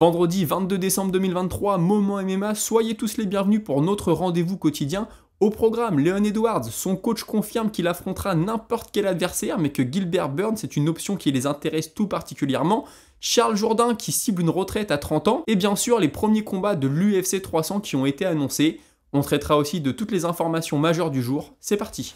Vendredi 22 décembre 2023, Moment MMA, soyez tous les bienvenus pour notre rendez-vous quotidien. Au programme, Leon Edwards, son coach confirme qu'il affrontera n'importe quel adversaire, mais que Gilbert Burns est une option qui les intéresse tout particulièrement. Charles Jourdain qui cible une retraite à 30 ans, et bien sûr les premiers combats de l'UFC 300 qui ont été annoncés. On traitera aussi de toutes les informations majeures du jour. C'est parti.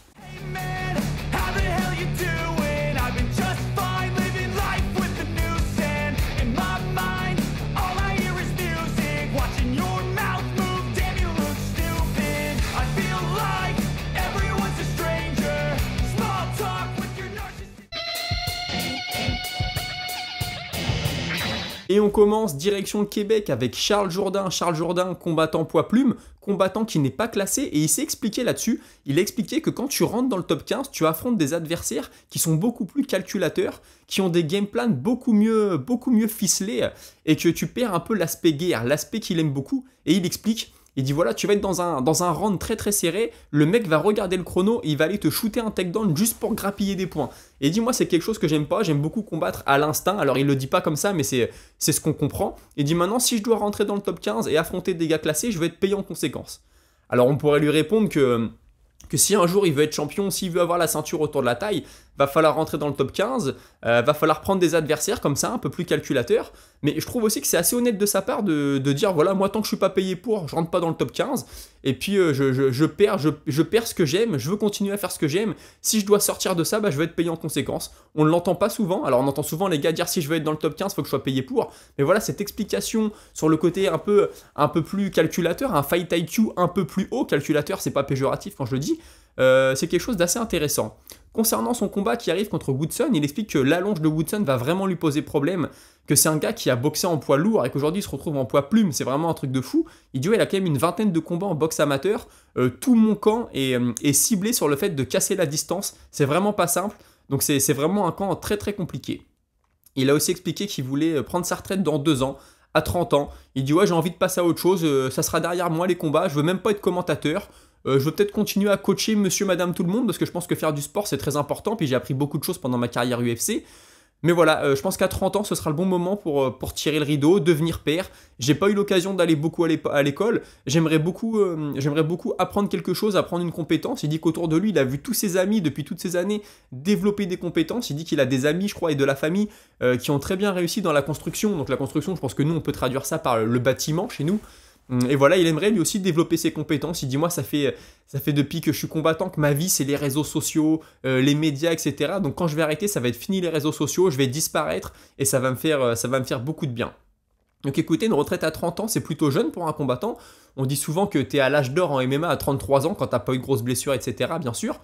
Et on commence direction le Québec avec Charles Jourdain. Charles Jourdain, combattant poids plume, combattant qui n'est pas classé, et il s'est expliqué là-dessus. Il a expliqué que quand tu rentres dans le top 15, tu affrontes des adversaires qui sont beaucoup plus calculateurs, qui ont des game plans beaucoup mieux ficelés, et que tu perds un peu l'aspect guerre, l'aspect qu'il aime beaucoup. Et il explique. Il dit voilà, tu vas être dans un round très très serré, le mec va regarder le chrono et il va aller te shooter un takedown juste pour grappiller des points. Et il dit moi c'est quelque chose que j'aime pas, j'aime beaucoup combattre à l'instinct, alors il le dit pas comme ça mais c'est ce qu'on comprend. Il dit maintenant si je dois rentrer dans le top 15 et affronter des gars classés, je vais être payé en conséquence. Alors on pourrait lui répondre que si un jour il veut être champion, s'il veut avoir la ceinture autour de la taille, va falloir rentrer dans le top 15, va falloir prendre des adversaires comme ça, un peu plus calculateurs. Mais je trouve aussi que c'est assez honnête de sa part de dire voilà, moi tant que je suis pas payé pour, je rentre pas dans le top 15, et puis je perds ce que j'aime, je veux continuer à faire ce que j'aime. Si je dois sortir de ça, bah, je vais être payé en conséquence. On ne l'entend pas souvent, alors on entend souvent les gars dire si je veux être dans le top 15, il faut que je sois payé pour. Mais voilà, cette explication sur le côté un peu plus calculateur, un fight IQ un peu plus haut, calculateur c'est pas péjoratif quand je le dis, c'est quelque chose d'assez intéressant. Concernant son combat qui arrive contre Woodson, il explique que l'allonge de Woodson va vraiment lui poser problème, que c'est un gars qui a boxé en poids lourd et qu'aujourd'hui il se retrouve en poids plume, c'est vraiment un truc de fou. Il dit ouais, il a quand même une vingtaine de combats en boxe amateur, tout mon camp est ciblé sur le fait de casser la distance, c'est vraiment pas simple, donc c'est vraiment un camp très très compliqué. Il a aussi expliqué qu'il voulait prendre sa retraite dans 2 ans, à 30 ans, il dit ouais j'ai envie de passer à autre chose, ça sera derrière moi les combats, je veux même pas être commentateur. Je veux peut-être continuer à coacher monsieur, madame, tout le monde, parce que je pense que faire du sport, c'est très important, puis j'ai appris beaucoup de choses pendant ma carrière UFC. Mais voilà, je pense qu'à 30 ans, ce sera le bon moment pour tirer le rideau, devenir père. J'ai pas eu l'occasion d'aller beaucoup à l'école. J'aimerais beaucoup apprendre quelque chose, apprendre une compétence. Il dit qu'autour de lui, il a vu tous ses amis, depuis toutes ces années, développer des compétences. Il dit qu'il a des amis, je crois, et de la famille qui ont très bien réussi dans la construction. Donc la construction, je pense que nous, on peut traduire ça par le bâtiment chez nous. Et voilà, il aimerait lui aussi développer ses compétences. Il dit moi ça fait depuis que je suis combattant que ma vie c'est les réseaux sociaux, les médias, etc. Donc quand je vais arrêter, ça va être fini les réseaux sociaux, je vais disparaître et ça va me faire beaucoup de bien. Donc écoutez, une retraite à 30 ans, c'est plutôt jeune pour un combattant. On dit souvent que tu es à l'âge d'or en MMA à 33 ans quand t'as pas eu de grosses blessures, etc. Bien sûr.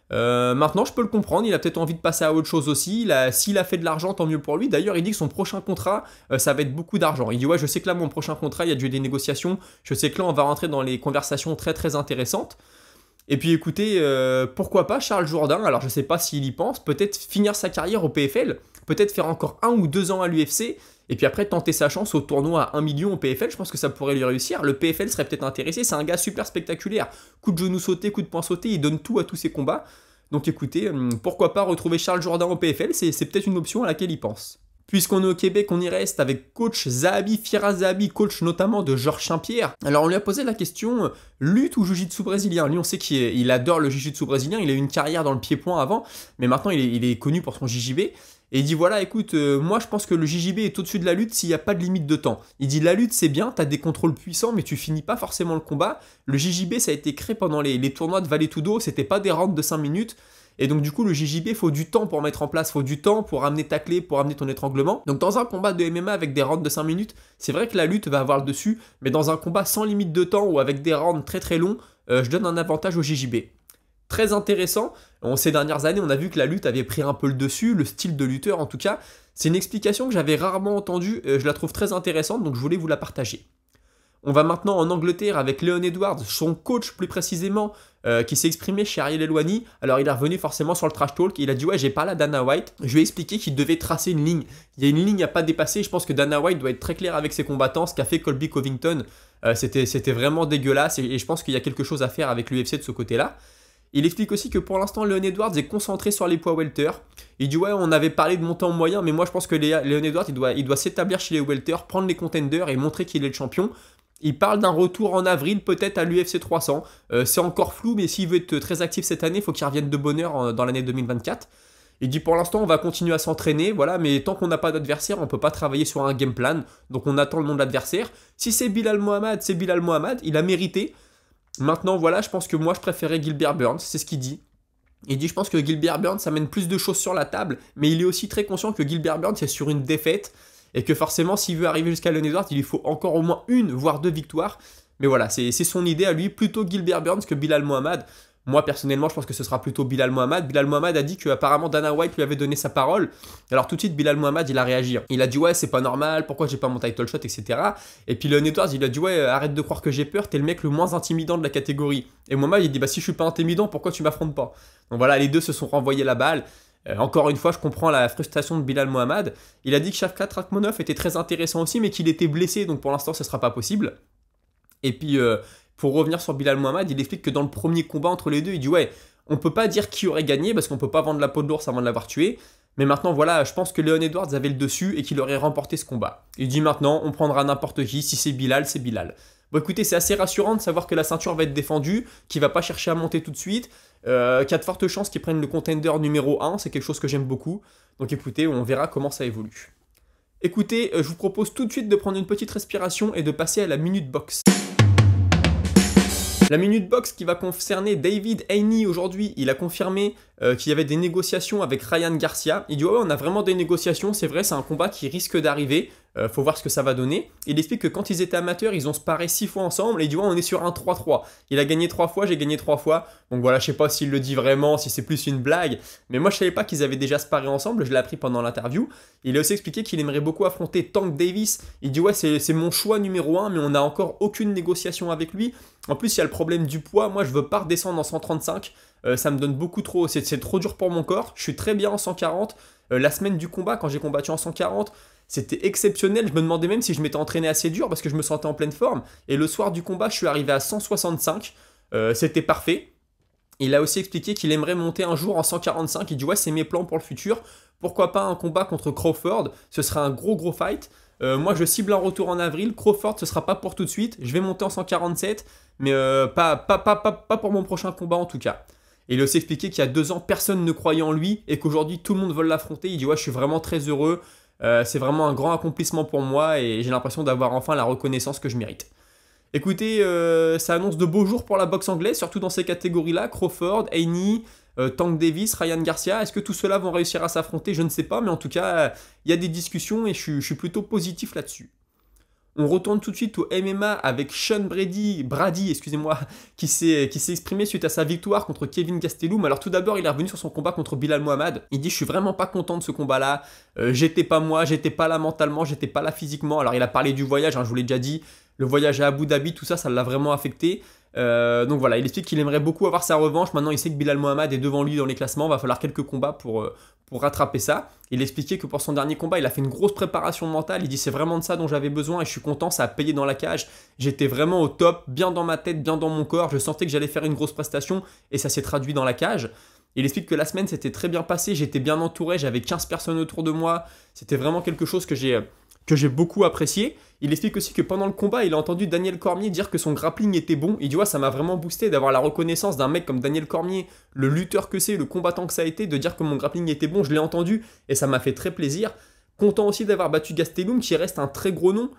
Maintenant, je peux le comprendre, il a peut-être envie de passer à autre chose aussi. S'il a fait de l'argent, tant mieux pour lui. D'ailleurs, il dit que son prochain contrat, ça va être beaucoup d'argent. Il dit ouais, je sais que là, mon prochain contrat, il y a déjà des négociations. Je sais que là, on va rentrer dans les conversations très très intéressantes. Et puis écoutez, pourquoi pas Charles Jourdain, alors je sais pas s'il y pense, peut-être finir sa carrière au PFL, peut-être faire encore 1 ou 2 ans à l'UFC, et puis après tenter sa chance au tournoi à 1 million au PFL, je pense que ça pourrait lui réussir. Le PFL serait peut-être intéressé, c'est un gars super spectaculaire. Coup de genou sauté, coup de poing sauté, il donne tout à tous ses combats. Donc écoutez, pourquoi pas retrouver Charles Jourdain au PFL, c'est peut-être une option à laquelle il pense. Puisqu'on est au Québec, on y reste avec coach Zahabi, Firas Zahabi, coach notamment de Georges Saint-Pierre. Alors on lui a posé la question, lutte ou jiu-jitsu brésilien? Lui on sait qu'il adore le jiu-jitsu brésilien, il a eu une carrière dans le pied-point avant, mais maintenant il est connu pour son JJB. Et il dit voilà écoute, moi je pense que le JJB est au-dessus de la lutte s'il n'y a pas de limite de temps. Il dit la lutte c'est bien, t'as des contrôles puissants mais tu finis pas forcément le combat. Le JJB ça a été créé pendant les tournois de Vale Tudo, c'était pas des rounds de 5 minutes. Et donc du coup le JJB, faut du temps pour mettre en place, faut du temps pour amener ta clé, pour amener ton étranglement. Donc dans un combat de MMA avec des rounds de 5 minutes, c'est vrai que la lutte va avoir le dessus, mais dans un combat sans limite de temps ou avec des rounds très très longs, je donne un avantage au JJB. Très intéressant, ces dernières années on a vu que la lutte avait pris un peu le dessus, le style de lutteur en tout cas. C'est une explication que j'avais rarement entendue, je la trouve très intéressante donc je voulais vous la partager. On va maintenant en Angleterre avec Leon Edwards, son coach plus précisément, qui s'est exprimé chez Ariel Helwani. Alors il est revenu forcément sur le trash talk, il a dit ouais j'ai parlé à Dana White, je lui ai expliqué qu'il devait tracer une ligne. Il y a une ligne à pas dépasser, je pense que Dana White doit être très clair avec ses combattants, ce qu'a fait Colby Covington, c'était vraiment dégueulasse et je pense qu'il y a quelque chose à faire avec l'UFC de ce côté-là. Il explique aussi que pour l'instant, Leon Edwards est concentré sur les poids welter. Il dit ouais, on avait parlé de monter en moyen, mais moi je pense que Leon Edwards, il doit s'établir chez les welter, prendre les contenders et montrer qu'il est le champion. Il parle d'un retour en avril, peut-être à l'UFC 300. C'est encore flou, mais s'il veut être très actif cette année, il faut qu'il revienne de bonne heure dans l'année 2024. Il dit pour l'instant, on va continuer à s'entraîner, voilà, mais tant qu'on n'a pas d'adversaire, on ne peut pas travailler sur un game plan. Donc on attend le nom de l'adversaire. Si c'est Bilal Mohamed, c'est Bilal Mohamed, il a mérité. Maintenant, voilà, je pense que moi, je préférais Gilbert Burns, c'est ce qu'il dit. Il dit, je pense que Gilbert Burns amène plus de choses sur la table, mais il est aussi très conscient que Gilbert Burns est sur une défaite, et que forcément, s'il veut arriver jusqu'à Leon Edwards, il lui faut encore au moins une, voire 2 victoires. Mais voilà, c'est son idée à lui, plutôt Gilbert Burns que Bilal Mohamed. Moi, personnellement, je pense que ce sera plutôt Bilal Mohamed. Bilal Mohamed a dit qu'apparemment Dana White lui avait donné sa parole. Alors tout de suite, Bilal Mohamed, il a réagi. Il a dit ouais, c'est pas normal, pourquoi j'ai pas mon title shot, etc. Et puis Leon Edwards, il a dit ouais, arrête de croire que j'ai peur, t'es le mec le moins intimidant de la catégorie. Et Mohamed, il dit bah si je suis pas intimidant, pourquoi tu m'affrontes pas? Donc voilà, les deux se sont renvoyés la balle. Encore une fois, je comprends la frustration de Bilal Mohamed. Il a dit que Shavkat Rakhmonov était très intéressant aussi, mais qu'il était blessé, donc pour l'instant, ce sera pas possible. Et puis, pour revenir sur Bilal Mohamed, il explique que dans le premier combat entre les deux, il dit ouais, on peut pas dire qui aurait gagné parce qu'on peut pas vendre la peau de l'ours avant de l'avoir tué. Mais maintenant, voilà, je pense que Leon Edwards avait le dessus et qu'il aurait remporté ce combat. Il dit maintenant, on prendra n'importe qui. Si c'est Bilal, c'est Bilal. Bon, écoutez, c'est assez rassurant de savoir que la ceinture va être défendue, qu'il va pas chercher à monter tout de suite, qu'il y a de fortes chances qu'il prenne le contender numéro 1. C'est quelque chose que j'aime beaucoup. Donc écoutez, on verra comment ça évolue. Écoutez, je vous propose tout de suite de prendre une petite respiration et de passer à la minute box. La minute box qui va concerner David Haney aujourd'hui, il a confirmé qu'il y avait des négociations avec Ryan Garcia. Il dit ouais, on a vraiment des négociations, c'est vrai, c'est un combat qui risque d'arriver, faut voir ce que ça va donner. Il explique que quand ils étaient amateurs, ils ont sparé 6 fois ensemble et il dit ouais, on est sur un 3-3. Il a gagné 3 fois, j'ai gagné 3 fois. Donc voilà, je sais pas s'il le dit vraiment, si c'est plus une blague, mais moi je savais pas qu'ils avaient déjà sparé ensemble, je l'ai appris pendant l'interview. Il a aussi expliqué qu'il aimerait beaucoup affronter Tank Davis. Il dit ouais, c'est mon choix numéro 1, mais on n'a encore aucune négociation avec lui. En plus, il y a le problème du poids, moi je veux pas redescendre en 135. Ça me donne beaucoup trop, c'est trop dur pour mon corps. Je suis très bien en 140. La semaine du combat, quand j'ai combattu en 140, c'était exceptionnel. Je me demandais même si je m'étais entraîné assez dur parce que je me sentais en pleine forme. Et le soir du combat, je suis arrivé à 165. C'était parfait. Il a aussi expliqué qu'il aimerait monter un jour en 145. Il dit ouais, c'est mes plans pour le futur. Pourquoi pas un combat contre Crawford? Ce sera un gros fight. Moi, je cible un retour en avril. Crawford, ce sera pas pour tout de suite. Je vais monter en 147, mais pas pour mon prochain combat en tout cas. Et il a aussi expliqué qu'il y a 2 ans, personne ne croyait en lui et qu'aujourd'hui, tout le monde veut l'affronter. Il dit ouais, je suis vraiment très heureux. C'est vraiment un grand accomplissement pour moi et j'ai l'impression d'avoir enfin la reconnaissance que je mérite. Écoutez, ça annonce de beaux jours pour la boxe anglaise, surtout dans ces catégories-là. Crawford, Haney, Tank Davis, Ryan Garcia. Est-ce que tous ceux-là vont réussir à s'affronter? Je ne sais pas, mais en tout cas, il y a des discussions et je suis plutôt positif là-dessus. On retourne tout de suite au MMA avec Sean Brady, excusez-moi, qui s'est exprimé suite à sa victoire contre Kevin Gastelum. Alors tout d'abord, il est revenu sur son combat contre Bilal Mohamed. Il dit « Je suis vraiment pas content de ce combat-là. J'étais pas moi, j'étais pas là mentalement, j'étais pas là physiquement. » Alors il a parlé du voyage, hein, je vous l'ai déjà dit. Le voyage à Abu Dhabi, tout ça, ça l'a vraiment affecté. Donc voilà, il explique qu'il aimerait beaucoup avoir sa revanche. Maintenant, il sait que Bilal Mohamed est devant lui dans les classements. Il va falloir quelques combats pour rattraper ça. Il expliquait que pour son dernier combat, il a fait une grosse préparation mentale. Il dit c'est vraiment de ça dont j'avais besoin et je suis content, ça a payé dans la cage. J'étais vraiment au top, bien dans ma tête, bien dans mon corps. Je sentais que j'allais faire une grosse prestation et ça s'est traduit dans la cage. Il explique que la semaine s'était très bien passée, j'étais bien entouré, j'avais 15 personnes autour de moi. C'était vraiment quelque chose que j'ai beaucoup apprécié. Il explique aussi que pendant le combat, il a entendu Daniel Cormier dire que son grappling était bon. Il dit ouais, ça m'a vraiment boosté d'avoir la reconnaissance d'un mec comme Daniel Cormier, le lutteur que c'est, le combattant que ça a été, de dire que mon grappling était bon. Je l'ai entendu et ça m'a fait très plaisir. Content aussi d'avoir battu Gastelum, qui reste un très gros nom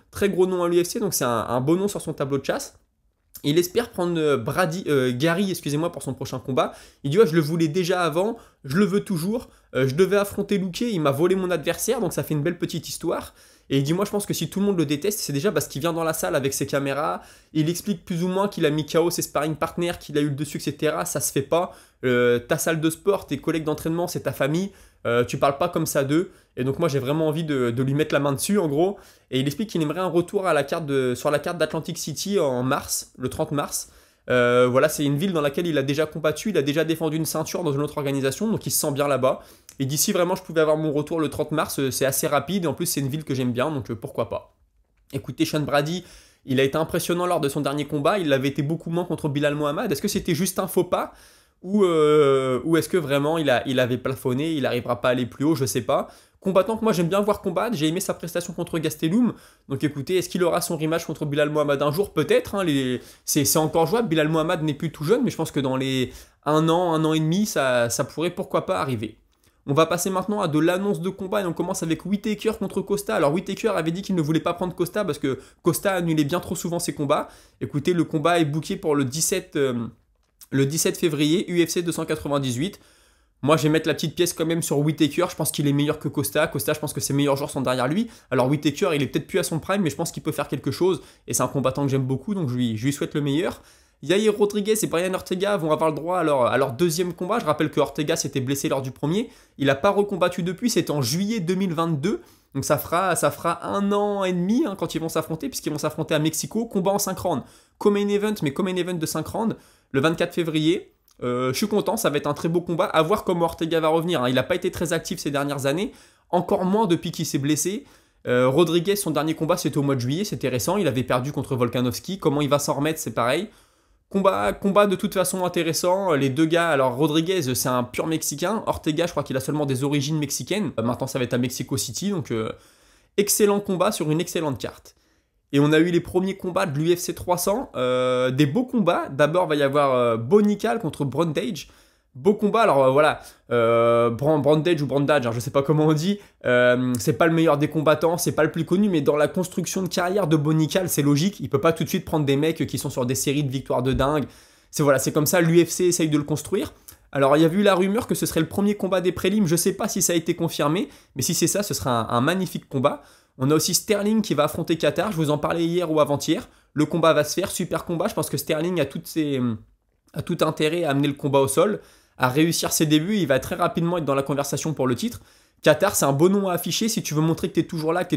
à l'UFC, donc c'est un beau nom sur son tableau de chasse. Il espère prendre Gary, excusez-moi, pour son prochain combat. Il dit ouais, je le voulais déjà avant, je le veux toujours. Je devais affronter Luque, il m'a volé mon adversaire, donc ça fait une belle petite histoire. Et il dit moi je pense que si tout le monde le déteste, c'est déjà parce qu'il vient dans la salle avec ses caméras, il explique plus ou moins qu'il a mis KO ses sparring partners, qu'il a eu le dessus, etc. Ça se fait pas. Ta salle de sport, tes collègues d'entraînement, c'est ta famille. Tu parles pas comme ça d'eux. Et donc moi j'ai vraiment envie de lui mettre la main dessus en gros. Et il explique qu'il aimerait un retour à sur la carte d'Atlantic City en mars, le 30 mars. Voilà, c'est une ville dans laquelle il a déjà combattu, il a déjà défendu une ceinture dans une autre organisation, donc il se sent bien là-bas. Et d'ici vraiment je pouvais avoir mon retour le 30 mars, c'est assez rapide, et en plus c'est une ville que j'aime bien, donc pourquoi pas. Écoutez, Sean Brady, il a été impressionnant lors de son dernier combat, il l'avait été beaucoup moins contre Bilal Mohamed. Est-ce que c'était juste un faux pas? ou est-ce que vraiment il avait plafonné, il n'arrivera pas à aller plus haut, je sais pas. Combattant que moi j'aime bien voir combattre, j'ai aimé sa prestation contre Gastelum, donc écoutez, est-ce qu'il aura son rematch contre Bilal Mohamed un jour? Peut-être, hein, c'est encore jouable, Bilal Mohamed n'est plus tout jeune, mais je pense que dans les un an et demi, ça pourrait pourquoi pas arriver. On va passer maintenant à de l'annonce de combat et on commence avec Whittaker contre Costa. Alors Whittaker avait dit qu'il ne voulait pas prendre Costa parce que Costa annulait bien trop souvent ses combats. Écoutez, le combat est booké pour le 17 février, UFC 298. Moi, je vais mettre la petite pièce quand même sur Whittaker. Je pense qu'il est meilleur que Costa. Costa, je pense que ses meilleurs joueurs sont derrière lui. Alors Whittaker, il est peut-être plus à son prime, mais je pense qu'il peut faire quelque chose. Et c'est un combattant que j'aime beaucoup, donc je lui souhaite le meilleur. Yair Rodriguez et Brian Ortega vont avoir le droit à leur deuxième combat. Je rappelle que Ortega s'était blessé lors du premier. Il n'a pas recombattu depuis, c'était en juillet 2022. Donc ça fera 1 an et demi hein, quand ils vont s'affronter, puisqu'ils vont s'affronter à Mexico. Combat en 5 rounds. Co-main event, mais co-main event de 5 rounds, le 24 février. Je suis content, ça va être un très beau combat. À voir comment Ortega va revenir. Hein. Il n'a pas été très actif ces dernières années, encore moins depuis qu'il s'est blessé. Rodriguez, son dernier combat, c'était au mois de juillet, c'était récent. Il avait perdu contre Volkanovski. Comment il va s'en remettre, c'est pareil. Combat de toute façon intéressant. Les deux gars, alors Rodriguez, c'est un pur Mexicain. Ortega, je crois qu'il a seulement des origines mexicaines. Maintenant, ça va être à Mexico City. Donc, excellent combat sur une excellente carte. Et on a eu les premiers combats de l'UFC 300, des beaux combats. D'abord, il va y avoir Bonical contre Brundage. Beau combat, alors voilà, Brundage ou Brundage, hein, je sais pas comment on dit, c'est pas le meilleur des combattants, c'est pas le plus connu, mais dans la construction de carrière de Bonical, c'est logique, il peut pas tout de suite prendre des mecs qui sont sur des séries de victoires de dingue. C'est comme ça, l'UFC essaye de le construire. Alors il y a eu la rumeur que ce serait le premier combat des prélims, je sais pas si ça a été confirmé, mais si c'est ça, ce sera un magnifique combat. On a aussi Sterling qui va affronter Kattar, je vous en parlais hier ou avant-hier. Le combat va se faire, super combat, je pense que Sterling a tout intérêt à amener le combat au sol, à réussir ses débuts, il va très rapidement être dans la conversation pour le titre. Kattar, c'est un beau nom à afficher, si tu veux montrer que tu es toujours là, que tu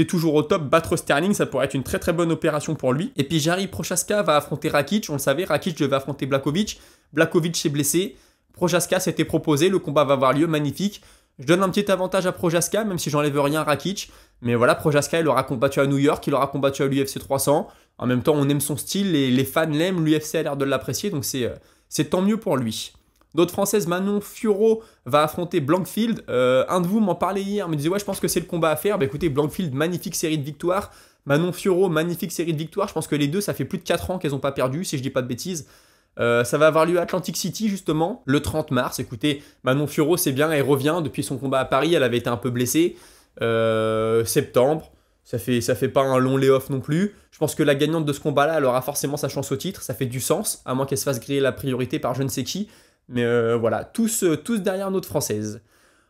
es toujours au top, battre Sterling, ça pourrait être une très très bonne opération pour lui. Et puis Jari Prochazka va affronter Rakic, on le savait, Rakic devait affronter Blachowicz, Blachowicz s'est blessé, Prochazka s'était proposé, le combat va avoir lieu, magnifique. Je donne un petit avantage à Prochazka, même si j'enlève rien à Rakic. Mais voilà, Prochazka, il aura combattu à New York, il aura combattu à l'UFC 300. En même temps, on aime son style, les fans l'aiment, l'UFC a l'air de l'apprécier, donc c'est tant mieux pour lui. D'autres françaises, Manon Fiorot va affronter Blankfield. Un de vous m'en parlait hier, me disait ouais, je pense que c'est le combat à faire. Bah écoutez, Blankfield, magnifique série de victoires. Manon Fiorot, magnifique série de victoires. Je pense que les deux, ça fait plus de 4 ans qu'elles n'ont pas perdu, si je dis pas de bêtises. Ça va avoir lieu à Atlantic City justement le 30 mars. Écoutez, Manon Fiorot c'est bien, elle revient depuis son combat à Paris, elle avait été un peu blessée. Septembre, ça fait pas un long lay-off non plus. Je pense que la gagnante de ce combat-là, elle aura forcément sa chance au titre, ça fait du sens, à moins qu'elle se fasse griller la priorité par je ne sais qui. Mais voilà, tous derrière notre française.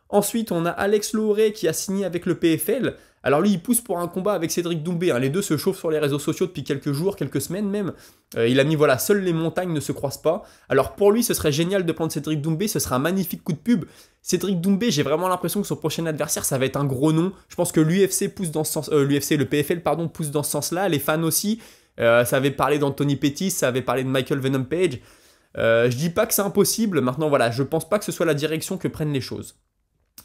Ensuite, on a Alex Lauré qui a signé avec le PFL. Alors lui, il pousse pour un combat avec Cédric Doumbé. Hein. Les deux se chauffent sur les réseaux sociaux depuis quelques jours, quelques semaines même. Il a mis, voilà, seules les montagnes ne se croisent pas. Alors pour lui, ce serait génial de prendre Cédric Doumbé. Ce serait un magnifique coup de pub. Cédric Doumbé, j'ai vraiment l'impression que son prochain adversaire, ça va être un gros nom. Je pense que l'UFC pousse dans ce sens, le PFL, pardon, pousse dans ce sens-là. Les fans aussi. Ça avait parlé d'Anthony Pettis, ça avait parlé de Michael Venom Page. Je dis pas que c'est impossible. Maintenant, voilà, je pense pas que ce soit la direction que prennent les choses.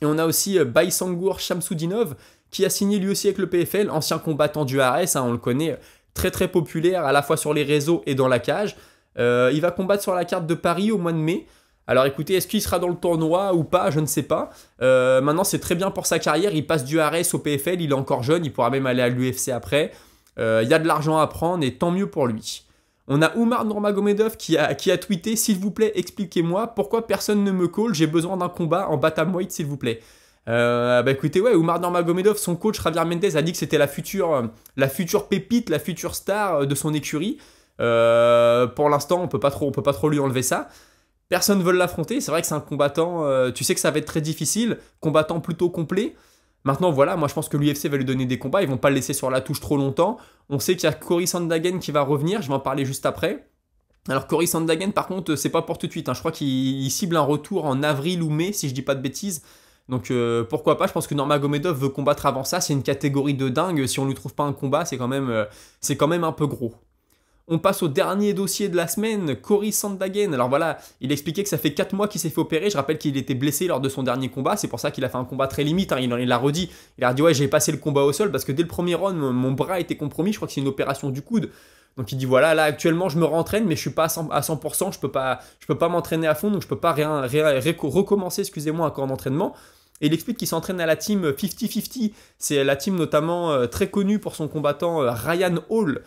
Et on a aussi Baysangour Shamsudinov qui a signé lui aussi avec le PFL, ancien combattant du ARS, hein, on le connaît, très très populaire à la fois sur les réseaux et dans la cage. Il va combattre sur la carte de Paris au mois de mai. Alors écoutez, est-ce qu'il sera dans le tournoi ou pas? Je ne sais pas. Maintenant c'est très bien pour sa carrière, il passe du ARS au PFL, il est encore jeune, il pourra même aller à l'UFC après. Il y a de l'argent à prendre et tant mieux pour lui. On a Oumar Nurmagomedov qui a tweeté « S'il vous plaît, expliquez-moi pourquoi personne ne me call, j'ai besoin d'un combat en bantamweight s'il vous plaît. » Écoutez, ouais, Oumar Nurmagomedov, son coach Javier Mendez a dit que c'était la future pépite, la future star de son écurie. Pour l'instant, on peut pas trop lui enlever ça. Personne ne veut l'affronter, c'est vrai que c'est un combattant, tu sais que ça va être très difficile, combattant plutôt complet. Maintenant, voilà, moi je pense que l'UFC va lui donner des combats, ils vont pas le laisser sur la touche trop longtemps. On sait qu'il y a Cory Sandhagen qui va revenir, je vais en parler juste après. Alors Cory Sandhagen, par contre, c'est pas pour tout de suite, hein. Je crois qu'il cible un retour en avril ou mai, si je dis pas de bêtises. Donc pourquoi pas, je pense que Nurmagomedov veut combattre avant ça, c'est une catégorie de dingue, si on lui trouve pas un combat, c'est quand même un peu gros. On passe au dernier dossier de la semaine, Cory Sandhagen. Alors voilà, il expliquait que ça fait 4 mois qu'il s'est fait opérer. Je rappelle qu'il était blessé lors de son dernier combat. C'est pour ça qu'il a fait un combat très limite. Hein. Il l'a redit. Il a dit ouais, j'ai passé le combat au sol parce que dès le premier round, mon bras était compromis. Je crois que c'est une opération du coude. Donc il dit voilà, là actuellement je me rentraîne, mais je suis pas à 100%, je peux pas m'entraîner à fond, donc je peux pas recommencer, excusez-moi, un corps d'entraînement. Et il explique qu'il s'entraîne à la team 50-50. C'est la team notamment très connue pour son combattant Ryan Hall,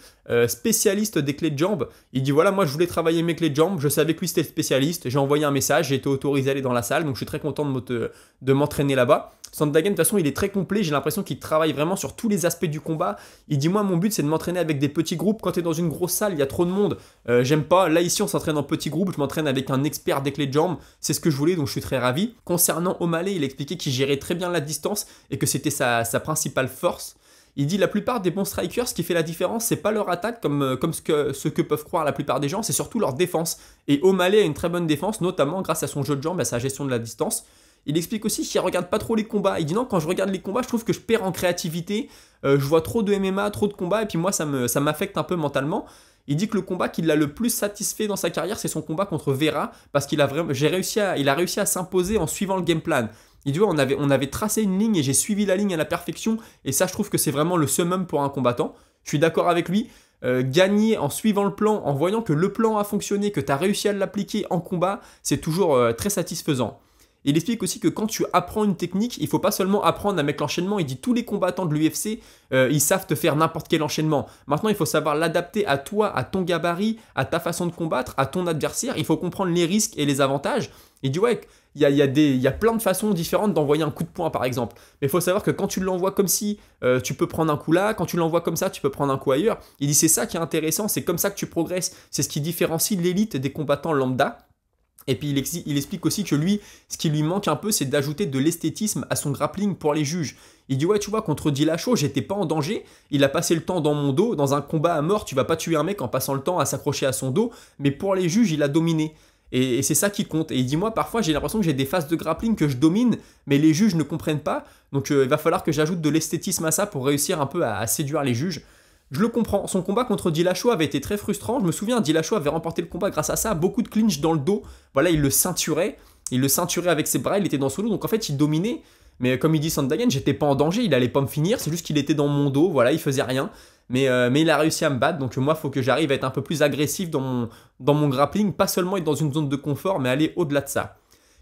spécialiste des clés de jambes. Il dit voilà, moi je voulais travailler mes clés de jambes, je savais que lui c'était spécialiste, j'ai envoyé un message, j'ai été autorisé à aller dans la salle, donc je suis très content de m'entraîner là-bas. Sandhagen, de toute façon, il est très complet, j'ai l'impression qu'il travaille vraiment sur tous les aspects du combat. Il dit moi mon but c'est de m'entraîner avec des petits groupes, quand tu es dans une grosse salle, il y a trop de monde, j'aime pas. Là ici on s'entraîne en petits groupes, je m'entraîne avec un expert des clés de jambes, c'est ce que je voulais, donc je suis très ravi. Concernant O'Malley, il expliquait qu'il gérait très bien la distance et que c'était sa principale force. Il dit la plupart des bons strikers, ce qui fait la différence, c'est pas leur attaque comme ce que peuvent croire la plupart des gens, c'est surtout leur défense. Et O'Malley a une très bonne défense, notamment grâce à son jeu de jambes et à sa gestion de la distance. Il explique aussi qu'il regarde pas trop les combats. Il dit non, quand je regarde les combats, je trouve que je perds en créativité. Je vois trop de MMA, trop de combats, et puis moi, ça m'affecte un peu mentalement. Il dit que le combat qui l'a le plus satisfait dans sa carrière, c'est son combat contre Vera, parce qu'il a réussi à s'imposer en suivant le game plan. Il dit ouais, on avait tracé une ligne et j'ai suivi la ligne à la perfection, et ça, je trouve que c'est vraiment le summum pour un combattant. Je suis d'accord avec lui. Gagner en suivant le plan, en voyant que le plan a fonctionné, que tu as réussi à l'appliquer en combat, c'est toujours très satisfaisant. Il explique aussi que quand tu apprends une technique, il ne faut pas seulement apprendre à mettre l'enchaînement. Il dit tous les combattants de l'UFC, ils savent te faire n'importe quel enchaînement. Maintenant, il faut savoir l'adapter à toi, à ton gabarit, à ta façon de combattre, à ton adversaire. Il faut comprendre les risques et les avantages. Il dit ouais, il y a plein de façons différentes d'envoyer un coup de poing par exemple. Mais il faut savoir que quand tu l'envoies comme si, tu peux prendre un coup là. Quand tu l'envoies comme ça, tu peux prendre un coup ailleurs. Il dit c'est ça qui est intéressant, c'est comme ça que tu progresses. C'est ce qui différencie l'élite des combattants lambda. Et puis il explique aussi que lui, ce qui lui manque un peu, c'est d'ajouter de l'esthétisme à son grappling pour les juges. Il dit ouais, tu vois, contre Dillashaw, j'étais pas en danger, il a passé le temps dans mon dos, dans un combat à mort, tu vas pas tuer un mec en passant le temps à s'accrocher à son dos, mais pour les juges, il a dominé. Et c'est ça qui compte. Et il dit moi, parfois, j'ai l'impression que j'ai des phases de grappling que je domine, mais les juges ne comprennent pas, donc il va falloir que j'ajoute de l'esthétisme à ça pour réussir un peu à séduire les juges. Je le comprends, son combat contre Dillashaw avait été très frustrant, je me souviens, Dillashaw avait remporté le combat grâce à ça, beaucoup de clinch dans le dos, voilà, il le ceinturait avec ses bras, il était dans son dos, donc en fait il dominait, mais comme il dit Sandhagen, j'étais pas en danger, il allait pas me finir, c'est juste qu'il était dans mon dos, voilà, il faisait rien, mais il a réussi à me battre, donc moi il faut que j'arrive à être un peu plus agressif dans mon grappling, pas seulement être dans une zone de confort, mais aller au-delà de ça.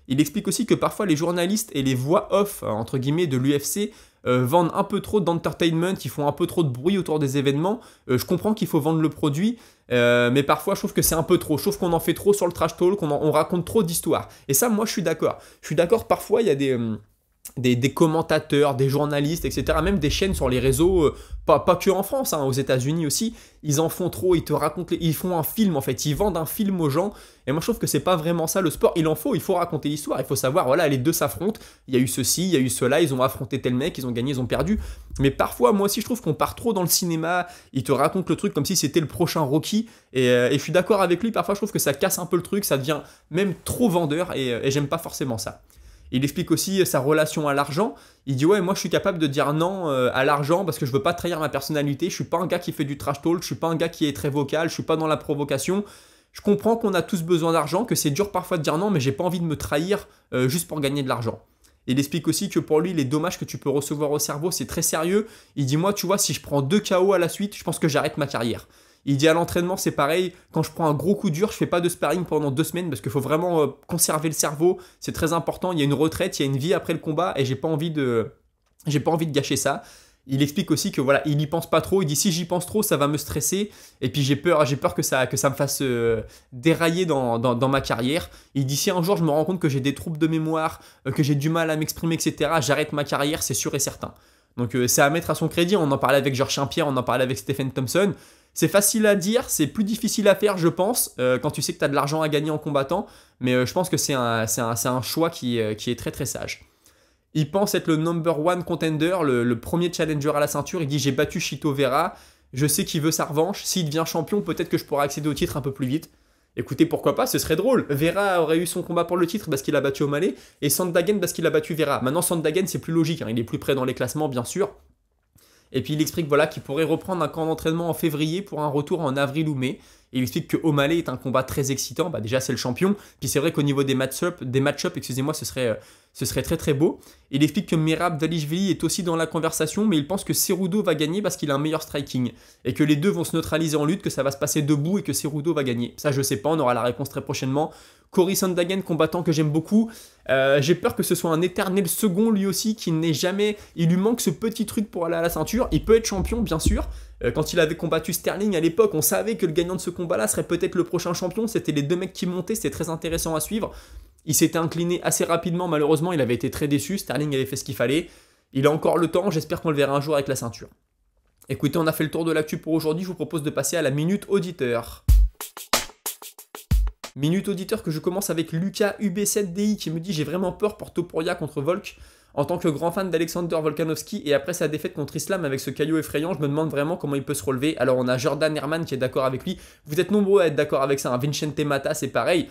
Il explique aussi que parfois les journalistes et les voix off, entre guillemets, de l'UFC vendent un peu trop d'entertainment, ils font un peu trop de bruit autour des événements. Je comprends qu'il faut vendre le produit, mais parfois je trouve que c'est un peu trop. Je trouve qu'on en fait trop sur le trash talk, on raconte trop d'histoires. Et ça, moi je suis d'accord. Je suis d'accord, parfois il y a des commentateurs, des journalistes, etc., même des chaînes sur les réseaux, pas que en France, hein, aux États-Unis aussi, ils en font trop, ils te racontent, ils font un film en fait, ils vendent un film aux gens, et moi je trouve que c'est pas vraiment ça le sport, il faut raconter l'histoire, il faut savoir, voilà, les deux s'affrontent, il y a eu ceci, il y a eu cela, ils ont affronté tel mec, ils ont gagné, ils ont perdu, mais parfois, moi aussi je trouve qu'on part trop dans le cinéma, ils te racontent le truc comme si c'était le prochain Rocky, et je suis d'accord avec lui, parfois je trouve que ça casse un peu le truc, ça devient même trop vendeur, et j'aime pas forcément ça. Il explique aussi sa relation à l'argent. Il dit ouais, moi je suis capable de dire non à l'argent parce que je veux pas trahir ma personnalité. Je suis pas un gars qui fait du trash talk, je suis pas un gars qui est très vocal, je suis pas dans la provocation. Je comprends qu'on a tous besoin d'argent, que c'est dur parfois de dire non, mais j'ai pas envie de me trahir juste pour gagner de l'argent. Il explique aussi que pour lui, les dommages que tu peux recevoir au cerveau, c'est très sérieux. Il dit moi, tu vois, si je prends 2 KO à la suite, je pense que j'arrête ma carrière. Il dit à l'entraînement, c'est pareil, quand je prends un gros coup dur, je fais pas de sparring pendant 2 semaines parce qu'il faut vraiment conserver le cerveau, c'est très important, il y a une retraite, il y a une vie après le combat et j'ai pas envie de gâcher ça. Il explique aussi que voilà, il y pense pas trop, il dit si j'y pense trop, ça va me stresser et puis j'ai peur que ça me fasse dérailler dans ma carrière. Il dit si un jour je me rends compte que j'ai des troubles de mémoire, que j'ai du mal à m'exprimer, etc., j'arrête ma carrière, c'est sûr et certain. Donc c'est à mettre à son crédit, on en parlait avec Georges Saint-Pierre, on en parlait avec Stephen Thompson. C'est facile à dire, c'est plus difficile à faire, je pense, quand tu sais que tu as de l'argent à gagner en combattant, mais je pense que c'est un choix qui est très très sage. Il pense être le number one contender, le premier challenger à la ceinture. Il dit j'ai battu Chito Vera, je sais qu'il veut sa revanche, s'il devient champion, peut-être que je pourrai accéder au titre un peu plus vite. Écoutez, pourquoi pas, ce serait drôle. Vera aurait eu son combat pour le titre parce qu'il a battu O'Malley, et Sandhagen parce qu'il a battu Vera. Maintenant Sandhagen c'est plus logique, hein, il est plus près dans les classements bien sûr. Et puis il explique voilà, qu'il pourrait reprendre un camp d'entraînement en février pour un retour en avril ou mai. Et il explique que O'Malley est un combat très excitant. Bah déjà, c'est le champion. Puis c'est vrai qu'au niveau des match-up, excusez-moi, ce serait très très beau. Il explique que Merab Dvalishvili est aussi dans la conversation, mais il pense que Cerudo va gagner parce qu'il a un meilleur striking. Et que les deux vont se neutraliser en lutte, que ça va se passer debout et que Cerudo va gagner. Ça, je sais pas, on aura la réponse très prochainement. Cory Sandhagen, combattant que j'aime beaucoup. J'ai peur que ce soit un éternel second lui aussi, qui n'est jamais... Il lui manque ce petit truc pour aller à la ceinture. Il peut être champion, bien sûr. Quand il avait combattu Sterling à l'époque, on savait que le gagnant de ce combat-là serait peut-être le prochain champion. C'était les deux mecs qui montaient, c'était très intéressant à suivre. Il s'était incliné assez rapidement, malheureusement, il avait été très déçu. Sterling avait fait ce qu'il fallait. Il a encore le temps, j'espère qu'on le verra un jour avec la ceinture. Écoutez, on a fait le tour de l'actu pour aujourd'hui. Je vous propose de passer à la Minute Auditeur. Minute Auditeur que je commence avec Lucas UB7DI qui me dit « J'ai vraiment peur pour Topuria contre Volk. En tant que grand fan d'Alexander Volkanovski et après sa défaite contre Islam avec ce caillot effrayant, je me demande vraiment comment il peut se relever. » Alors on a Jordan Herman qui est d'accord avec lui. Vous êtes nombreux à être d'accord avec ça. Hein. Vincente Mata, c'est pareil.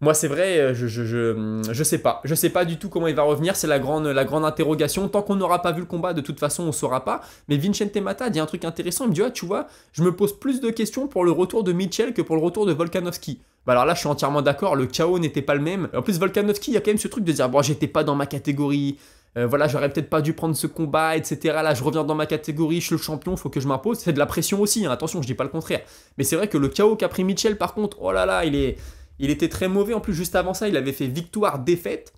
Moi, c'est vrai, je sais pas. Je sais pas du tout comment il va revenir. C'est la grande interrogation. Tant qu'on n'aura pas vu le combat, de toute façon, on saura pas. Mais Vincente Mata dit un truc intéressant. Il me dit, ah, tu vois, je me pose plus de questions pour le retour de Mitchell que pour le retour de Volkanovski. Bah alors là, je suis entièrement d'accord. Le KO n'était pas le même. En plus, Volkanovski, il y a quand même ce truc de dire, bon, j'étais pas dans ma catégorie. Voilà, j'aurais peut-être pas dû prendre ce combat, etc. Là, je reviens dans ma catégorie, je suis le champion, faut que je m'impose. C'est de la pression aussi, hein. Attention, je dis pas le contraire. Mais c'est vrai que le KO qu'a pris Mitchell, par contre, oh là là, il était très mauvais. En plus, juste avant ça, il avait fait victoire-défaite.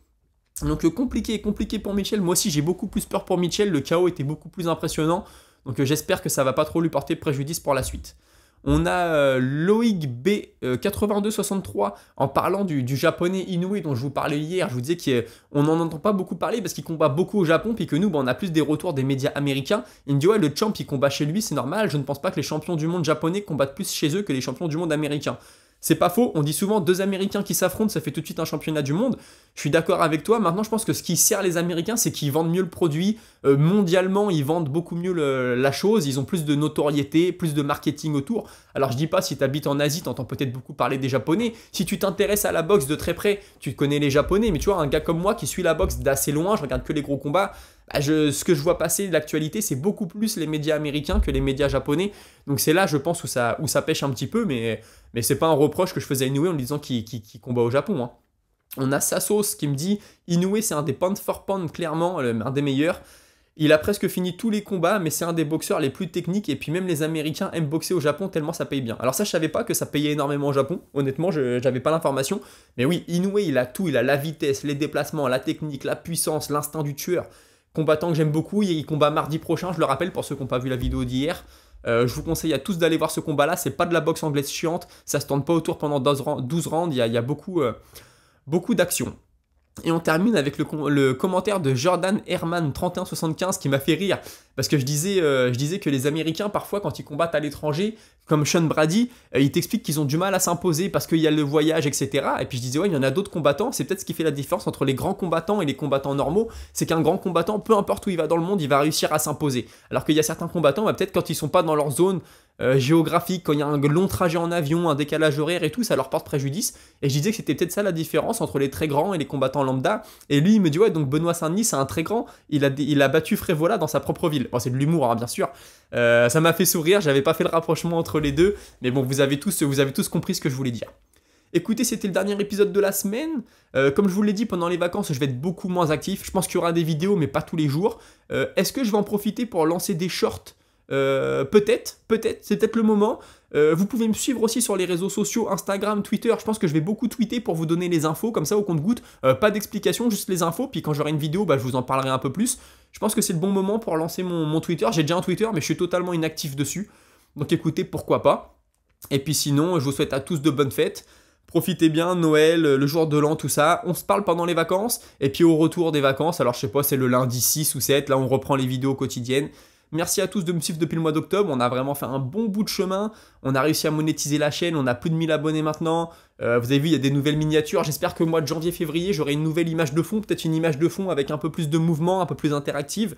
Donc compliqué pour Mitchell. Moi aussi, j'ai beaucoup plus peur pour Mitchell. Le KO était beaucoup plus impressionnant. Donc j'espère que ça va pas trop lui porter préjudice pour la suite. On a Loïc B 8263 en parlant du japonais Inoue dont je vous parlais hier. Je vous disais qu'on n'en entend pas beaucoup parler parce qu'il combat beaucoup au Japon, puis que nous, on a plus des retours des médias américains. Il me dit ouais, le champ il combat chez lui, c'est normal. Je ne pense pas que les champions du monde japonais combattent plus chez eux que les champions du monde américains. C'est pas faux, on dit souvent deux Américains qui s'affrontent, ça fait tout de suite un championnat du monde. Je suis d'accord avec toi, maintenant je pense que ce qui sert les Américains, c'est qu'ils vendent mieux le produit. Mondialement, ils vendent beaucoup mieux la chose, ils ont plus de notoriété, plus de marketing autour. Alors je dis pas, si tu habites en Asie, t'entends peut-être beaucoup parler des Japonais. Si tu t'intéresses à la boxe de très près, tu connais les Japonais, mais tu vois, un gars comme moi qui suit la boxe d'assez loin, je regarde que les gros combats, bah ce que je vois passer de l'actualité, c'est beaucoup plus les médias américains que les médias japonais. Donc c'est là, je pense, où ça pêche un petit peu, mais c'est pas un reproche que je faisais à Inoue en lui disant qu'il combat au Japon. Hein. On a Sassos qui me dit Inoue, c'est un des pound for pound, clairement, un des meilleurs. Il a presque fini tous les combats, mais c'est un des boxeurs les plus techniques. Et puis même les Américains aiment boxer au Japon tellement ça paye bien. Alors ça, je savais pas que ça payait énormément au Japon. Honnêtement, j'avais pas l'information. Mais oui, Inoue, il a tout. Il a la vitesse, les déplacements, la technique, la puissance, l'instinct du tueur. Combattant que j'aime beaucoup. Il combat mardi prochain, je le rappelle pour ceux qui n'ont pas vu la vidéo d'hier. Je vous conseille à tous d'aller voir ce combat-là. C'est pas de la boxe anglaise chiante. Ça se tourne pas autour pendant 12 rounds. Il y a beaucoup d'action. Et on termine avec le commentaire de Jordan Herman 3175 qui m'a fait rire parce que je disais que les Américains parfois quand ils combattent à l'étranger comme Sean Brady, ils t'expliquent qu'ils ont du mal à s'imposer parce qu'il y a le voyage, etc. Et puis je disais ouais, il y en a d'autres combattants, c'est peut-être ce qui fait la différence entre les grands combattants et les combattants normaux, c'est qu'un grand combattant, peu importe où il va dans le monde, il va réussir à s'imposer. Alors qu'il y a certains combattants, bah, peut-être quand ils sont pas dans leur zone géographique, quand il y a un long trajet en avion, un décalage horaire et tout, ça leur porte préjudice. Et je disais que c'était peut-être ça la différence entre les très grands et les combattants lambda. Et lui, il me dit ouais, donc Benoît Saint-Denis, c'est un très grand, il a battu Frévola dans sa propre ville. Bon, c'est de l'humour, hein, bien sûr. Ça m'a fait sourire, j'avais pas fait le rapprochement entre les deux, mais bon, vous avez tous compris ce que je voulais dire. Écoutez, c'était le dernier épisode de la semaine. Comme je vous l'ai dit, pendant les vacances, je vais être beaucoup moins actif. Je pense qu'il y aura des vidéos, mais pas tous les jours. Est-ce que je vais en profiter pour lancer des shorts ? Peut-être, c'est peut-être le moment. Vous pouvez me suivre aussi sur les réseaux sociaux, Instagram, Twitter. Je pense que je vais beaucoup tweeter pour vous donner les infos, comme ça au compte-gouttes. Pas d'explication, juste les infos. Puis quand j'aurai une vidéo, bah, je vous en parlerai un peu plus. Je pense que c'est le bon moment pour lancer mon Twitter. J'ai déjà un Twitter, mais je suis totalement inactif dessus. Donc écoutez, pourquoi pas. Et puis sinon, je vous souhaite à tous de bonnes fêtes. Profitez bien, Noël, le jour de l'an, tout ça. On se parle pendant les vacances. Et puis au retour des vacances, alors je sais pas, c'est le lundi 6 ou 7. Là, on reprend les vidéos quotidiennes. Merci à tous de me suivre depuis le mois d'octobre, on a vraiment fait un bon bout de chemin, on a réussi à monétiser la chaîne, on a plus de 1000 abonnés maintenant, vous avez vu il y a des nouvelles miniatures, j'espère que le mois de janvier-février j'aurai une nouvelle image de fond, peut-être une image de fond avec un peu plus de mouvement, un peu plus interactive,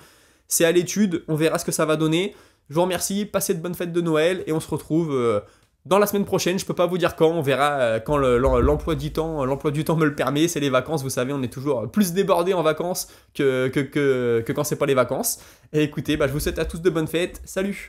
c'est à l'étude, on verra ce que ça va donner, je vous remercie, passez de bonnes fêtes de Noël et on se retrouve dans la semaine prochaine. Je peux pas vous dire quand, on verra quand l'emploi du temps me le permet. C'est les vacances, vous savez, on est toujours plus débordé en vacances que quand c'est pas les vacances. Et écoutez, je vous souhaite à tous de bonnes fêtes. Salut!